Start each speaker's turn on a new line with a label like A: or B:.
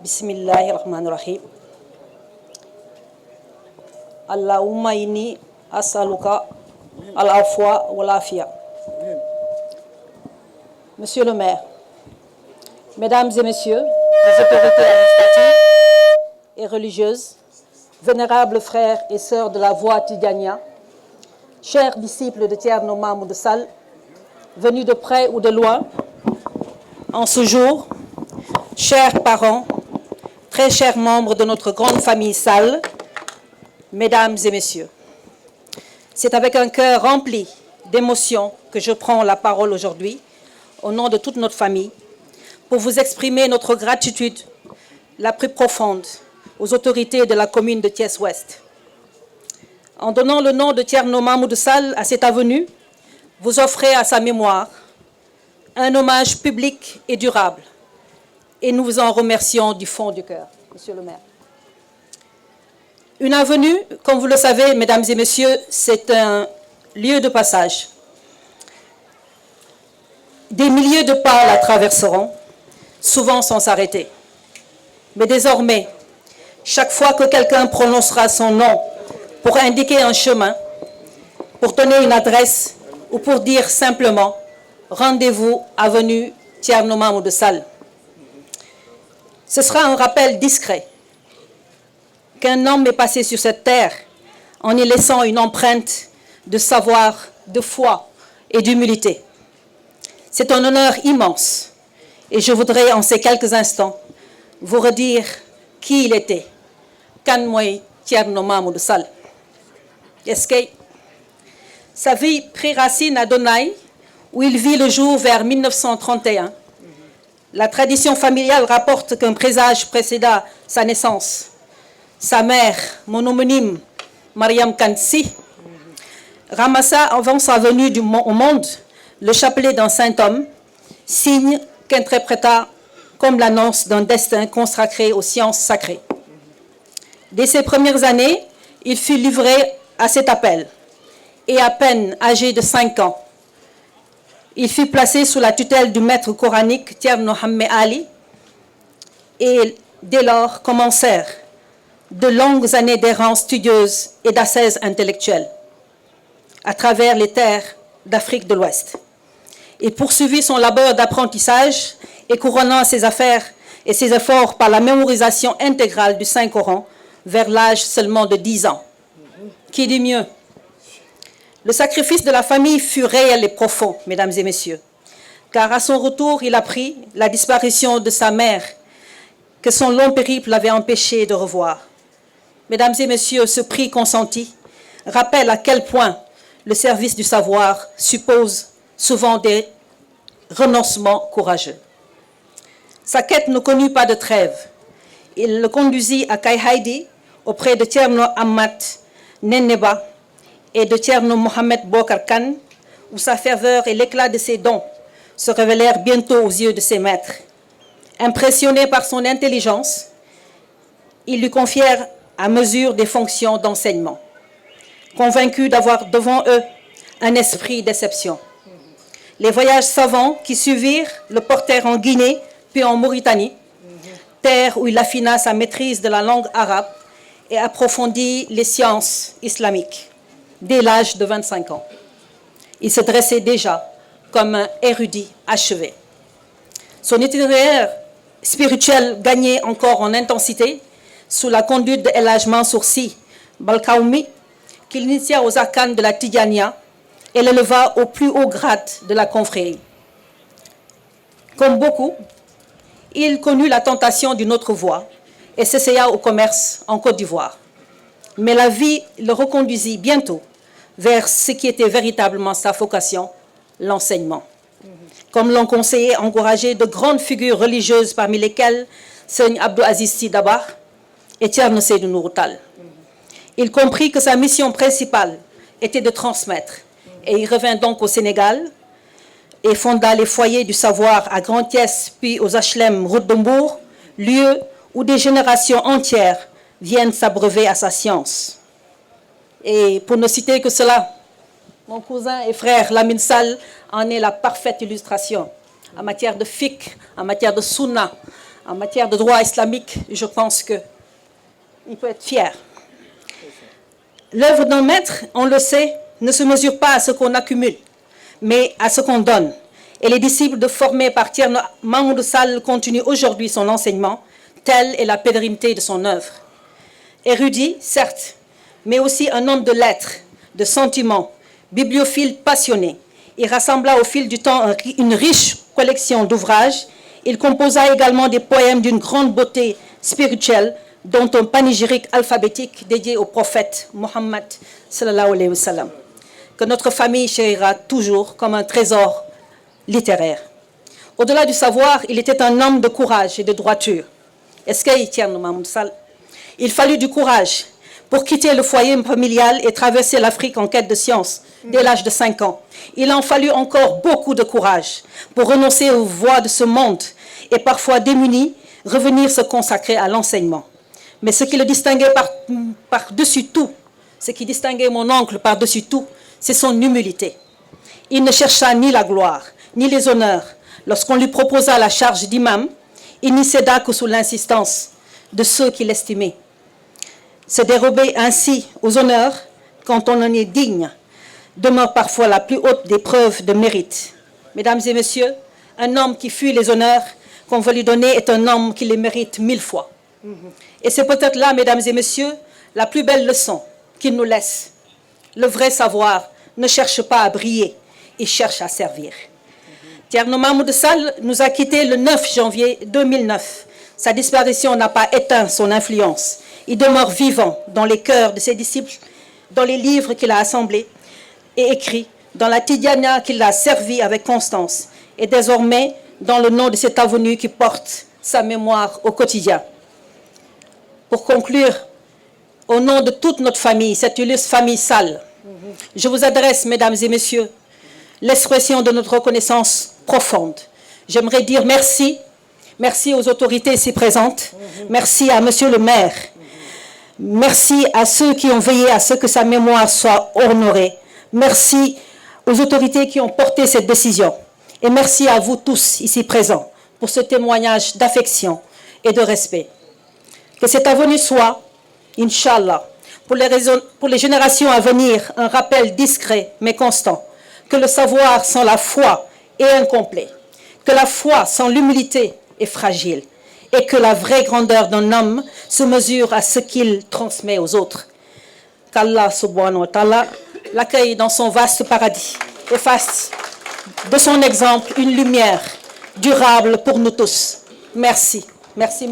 A: Bismillahirrahmanirrahim. Allahumma inni as'aluka al-afwa wal-afia. Monsieur le maire, mesdames et messieurs, les autorités administratives et religieuses, vénérables frères et sœurs de la voie Tidjania, chers disciples de Thierno Mamoudou Sall, venus de près ou de loin, en ce jour, chers parents, très chers membres de notre grande famille Sall, mesdames et messieurs, c'est avec un cœur rempli d'émotion que je prends la parole aujourd'hui, au nom de toute notre famille, pour vous exprimer notre gratitude la plus profonde aux autorités de la commune de Thiès-Ouest. En donnant le nom de Thierno Mamoudou Sall à cette avenue, vous offrez à sa mémoire un hommage public et durable. Et nous vous en remercions du fond du cœur, Monsieur le maire. Une avenue, comme vous le savez, mesdames et messieurs, c'est un lieu de passage. Des milliers de pas la traverseront, souvent sans s'arrêter. Mais désormais, chaque fois que quelqu'un prononcera son nom pour indiquer un chemin, pour donner une adresse ou pour dire simplement « Rendez-vous avenue Thierno Mamoudou Sall », ce sera un rappel discret qu'un homme est passé sur cette terre en y laissant une empreinte de savoir, de foi et d'humilité. C'est un honneur immense et je voudrais en ces quelques instants vous redire qui il était. Kan moy Thierno Mamoudou Sall. Est-ce que sa vie prit racine à Donaï, où il vit le jour vers 1931. La tradition familiale rapporte qu'un présage précéda sa naissance. Sa mère, mon homonyme, Mariam Kansi, ramassa avant sa venue au monde le chapelet d'un saint homme, signe qu'interpréta comme l'annonce d'un destin consacré aux sciences sacrées. Dès ses premières années, il fut livré à cet appel et à peine âgé de 5 ans, il fut placé sous la tutelle du maître coranique Thierno Hammé Ali et dès lors commencèrent de longues années d'errance studieuse et d'ascèse intellectuelle à travers les terres d'Afrique de l'Ouest. Il poursuivit son labeur d'apprentissage et couronnant ses affaires et ses efforts par la mémorisation intégrale du Saint-Coran vers l'âge seulement de 10 ans. Qui dit mieux? Le sacrifice de la famille fut réel et profond, mesdames et messieurs, car à son retour, il apprit la disparition de sa mère, que son long périple avait empêché de revoir. Mesdames et messieurs, ce prix consenti rappelle à quel point le service du savoir suppose souvent des renoncements courageux. Sa quête ne connut pas de trêve. Il le conduisit à Kayhaidi, auprès de Thierno Amat Neneba et de Thierno Mohamed Bokar Khan, où sa ferveur et l'éclat de ses dons se révélèrent bientôt aux yeux de ses maîtres. Impressionnés par son intelligence, ils lui confièrent à mesure des fonctions d'enseignement, convaincus d'avoir devant eux un esprit d'exception. Les voyages savants qui suivirent le portèrent en Guinée, puis en Mauritanie, terre où il affina sa maîtrise de la langue arabe et approfondit les sciences islamiques dès l'âge de 25 ans. Il se dressait déjà comme un érudit achevé. Son itinéraire spirituel gagnait encore en intensité sous la conduite de El Hadj Mansour Sy Balkaoumi, qu'il initia aux arcanes de la Tidjania et l'éleva au plus haut grade de la confrérie. Comme beaucoup, il connut la tentation d'une autre voie et s'essaya au commerce en Côte d'Ivoire. Mais la vie le reconduisit bientôt vers ce qui était véritablement sa vocation, l'enseignement. Comme l'ont conseillé et encouragé de grandes figures religieuses parmi lesquelles Seigne Abdou Aziz Sy Dabakh et Thierno Seydou Nourou Tall. Il comprit que sa mission principale était de transmettre et il revint donc au Sénégal et fonda les foyers du savoir à Grand Thiès puis aux HLM Route de Mbour, lieu où des générations entières viennent s'abreuver à sa science. Et pour ne citer que cela, mon cousin et frère Lamine Sall en est la parfaite illustration en matière de fiqh, en matière de sunna, En matière de droit islamique, je pense qu'il peut être fier. L'œuvre d'un maître, on le sait, ne se mesure pas à ce qu'on accumule, mais à ce qu'on donne. Et les disciples de formés par Thierno Mamadou Sall continuent aujourd'hui son enseignement. Telle est la pérennité de son œuvre. Érudit, certes, mais aussi un homme de lettres, de sentiments, bibliophile passionné. Il rassembla au fil du temps une riche collection d'ouvrages. Il composa également des poèmes d'une grande beauté spirituelle, dont un panégyrique alphabétique dédié au prophète Mohammed sallallahu alayhi wa sallam, que notre famille chérira toujours comme un trésor littéraire. Au-delà du savoir, il était un homme de courage et de droiture. Est-ce qu'il tient le Mamadou Sall? Il fallut du courage pour quitter le foyer familial et traverser l'Afrique en quête de science dès l'âge de 5 ans. Il en fallut encore beaucoup de courage pour renoncer aux voies de ce monde et parfois démuni, revenir se consacrer à l'enseignement. Mais ce qui le distinguait par-dessus tout, ce qui distinguait mon oncle par-dessus tout, c'est son humilité. Il ne chercha ni la gloire, ni les honneurs. Lorsqu'on lui proposa la charge d'imam, il n'y céda que sous l'insistance de ceux qui l'estimaient. Se dérober ainsi aux honneurs, quand on en est digne, demeure parfois la plus haute des preuves de mérite. Mesdames et messieurs, un homme qui fuit les honneurs qu'on veut lui donner est un homme qui les mérite 1000 fois. Et c'est peut-être là, mesdames et messieurs, la plus belle leçon qu'il nous laisse. Le vrai savoir ne cherche pas à briller, il cherche à servir. Thierno Mamadou Sall nous a quittés le 9 janvier 2009. Sa disparition n'a pas éteint son influence. Il demeure vivant dans les cœurs de ses disciples, dans les livres qu'il a assemblés et écrits, dans la Tidjana qu'il a servi avec constance, et désormais dans le nom de cet avenue qui porte sa mémoire au quotidien. Pour conclure, au nom de toute notre famille, cette illustre famille Sall, je vous adresse, mesdames et messieurs, l'expression de notre reconnaissance profonde. J'aimerais dire merci. Merci aux autorités ici présentes. Merci à monsieur le maire. Merci à ceux qui ont veillé à ce que sa mémoire soit honorée. Merci aux autorités qui ont porté cette décision. Et merci à vous tous ici présents pour ce témoignage d'affection et de respect. Que cette avenue soit, Inch'Allah, pour les générations à venir, un rappel discret mais constant, que le savoir sans la foi est incomplet, que la foi sans l'humilité est fragile, et que la vraie grandeur d'un homme se mesure à ce qu'il transmet aux autres. Qu'Allah subhanahu wa ta'ala l'accueille dans son vaste paradis et fasse de son exemple une lumière durable pour nous tous. Merci. Merci.